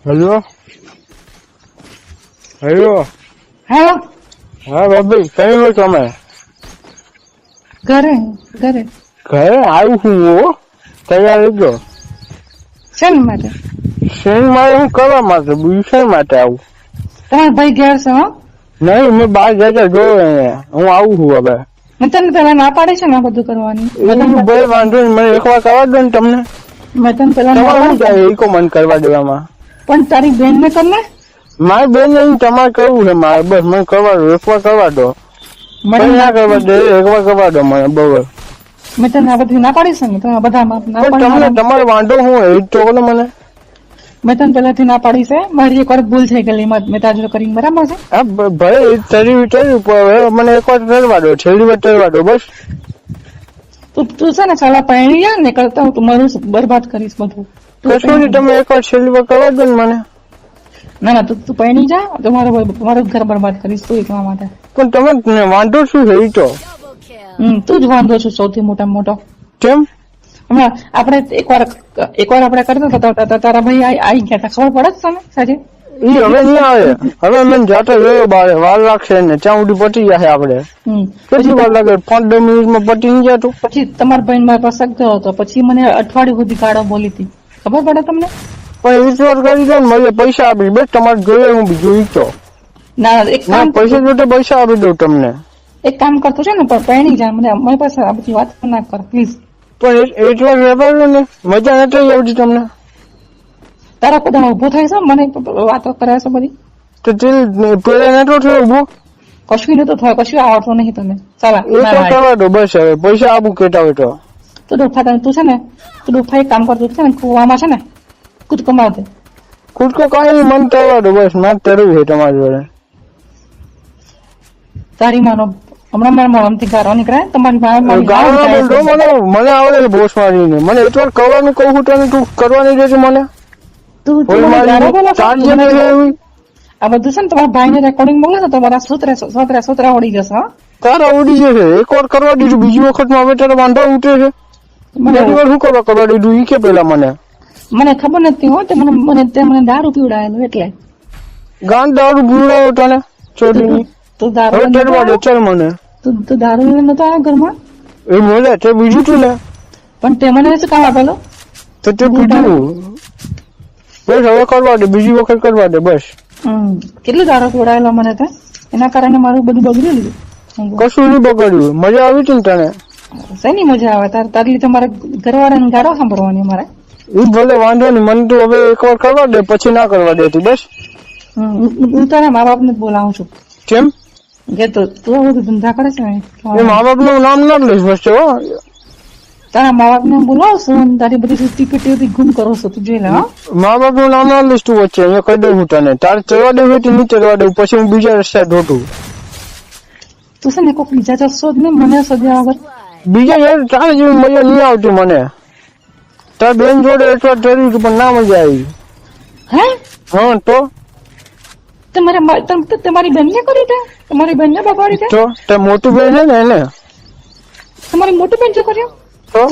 Hello hello hello હા ભાભી કઈ હોય તમે? ઘરે ઘરે ઘરે આવું છું હું તૈયાર રહેજો. શેના માટે? શેન મારે હું કરવા માટે બીજું શેન માટે આવું? તમારા ભાઈ ઘેર છે? હો નહીં મેં બહાર જતા જોયો અહીંયા હું આવું છું હવે. મેં તને પેલા ના પાડી છે ને આ બધું કરવાની. ભાઈ વાંધો નહીં મને એકવાર કરવા દો ને તમને. મેં તને પેલા ના તમારે શું પાડી જાય એકો મન કરવા દેવામાં? પણ તારી બેન ને કર ને. મારી બેન નહીં તમારે કરવું છે મારે બસ મને કરવા દો એકવાર કરવા દો. મને ના કરવા દે એકવાર કરવા દો મને બરોબર. મેં તને આ બધી ના પાડી છે ને તમે બધા ના તમને તમારો વાંધો શું હોય એ તો બોલો મને. મેં તને પેલાથી ના પાડી છે મારી એક વાર ભૂલ થઈ ગયેલી મેં તાજો કરીને બરાબર છે. હા ભાઈ તરી મને એકવાર તરવા દો છેલ્લી વાર તરવા દો બસ. તું છે ને સાલા પહેણી જા ને કરતા હું મારું બરબાદ કરીશ બધું. કશું નહીં તમે એકવાર છેલ્લી વાર કરવા દો ને મને. ના ના તું પહેણી જા તો મારું ઘર બરબાદ કરીશ તું એટલા માટે. પણ તમે વાંધો શું છે એ તો? તું જ વાંધો છો સૌથી મોટામાં મોટો. કેમ? હમણાં આપણે એકવાર આપણે કરતા હતા તારા ભાઈ આવી ગયા હતા ખબર પડે તને સાચી? એ હવે નહીં આવે હવે મને જાતે જોયો બારે વાર લાગશે ને ત્યાં સુધી પતી જશે આપડે. કેટલી વાર લાગે 5-10 મિનિટમાં પતી નહીં જતું? પછી તમારા ભાઈ મારા પાસે ગયો હતો પછી મને અઠવાડિયું સુધી ગાળો બોલી હતી ખબર પડે તમને? પણ વિશ્વાસ કરી દો ને મને પૈસા આપી બસ તમારે જોઈએ હું બીજું ઈચ્છો. ના એક કામ પૈસા જોતે પૈસા આપી દઉં તમને. એક કામ કરતો છે ને પણ પહેણી જા મને અમારી પાસે આ બધી વાત ના કર પ્લીઝ. પણ એટલા વેપાર ને મજા નથી આવતી તમને? તારા પોતાનો ઉભો થાય છે મને વાતો કરે છે બધી તો પેલા નતો થયો ઉભો? કશું નતો થયો કશું આવડતો નહીં તમે ચાલા એ તો કરવા દો બસ હવે પૈસા આપું કેતા હોય તો. તું ડોફા તું છે ને તું ડોફા એક કામ કરતો છે ને કુવામાં છે ને કૂદકો માર દે. કૂદકો કઈ મન કરવા દો બસ મારે તરવું છે તમારી જોડે. તારી માનો હમણાં મારા મોઢામાંથી ગારો નીકળે તમારી મને આવડે છે બોસ મારીને મને એટલું કરવાનું કહું છું તને તું કરવાની રહેશે મને. તું આ બધું છે ને તમારા ભાઈ ને રેકોર્ડિંગ મોકલે તો તમારા સોતરા ઉડી જશે. હા તારા ઉડી જશે એકવાર કરવા દીધું બીજી વખત માં હવે તારે વાંધો ઉઠે છે. શું કરવા દીધું ઈ કે પેલા મને ખબર નથી હો મને દારૂ પીવડાયેલું એટલે ગાંડ દારૂ પીવડાયો તને ચોરી. તું દારૂ ચાલ મને તું દારૂ નતો આવ્યો ઘરમાં એ બોલે તે બીજું તું ને પણ તે મને શું કામ આપેલો તો તે પીધું બસ હવે કરવા દે બીજી વખત કરવા દે બસ. કેટલું દારૂ પીવડાયેલો મને તો એના કારણે મારું બધું બગડ્યું લીધું. કશું નહીં બગડ્યું મજા આવી હતી ને તને? શેની મજા આવે તારી લીધે મારે ઘરવાળાને ગાળો સાંભળવાની મારે. એ ભલે વાંધો નહીં મને તું હવે એકવાર કરવા દે પછી ના કરવા દેતી બસ. હું તારા મા બાપ ને બોલાવું છું. કેમ? કે તું બધું ધંધા કરે છે એ મા બાપ નું નામ ના લઈશ બસ. તારા મા બાપ ને બોલાવશું તારી બધી ટીપી ગુમ કરો છો તું જોઈ લે. મા બાપ નું નામ ના લઈશ તું વચ્ચે અહીંયા કહી દઉં હું તને તારે ચડવા દેવું હોય નહીં ચડવા દઉં પછી હું બીજા રસ્તે ઢોટું. તું છે ને કોઈક બીજા જશો જ ને મને સજ્યા વગર બીજા યાર તારે જેવી મજા નહીં આવતી મને. તાર બેન જોડે એટલા ડરી પણ ના મજા આવી. હે હા તો તમારી બેન ને કરી દે તમારી બેન ને બગાડી દે તો મોટી બેન છે ને એને તમારી મોટી બેન છે કર્યો તો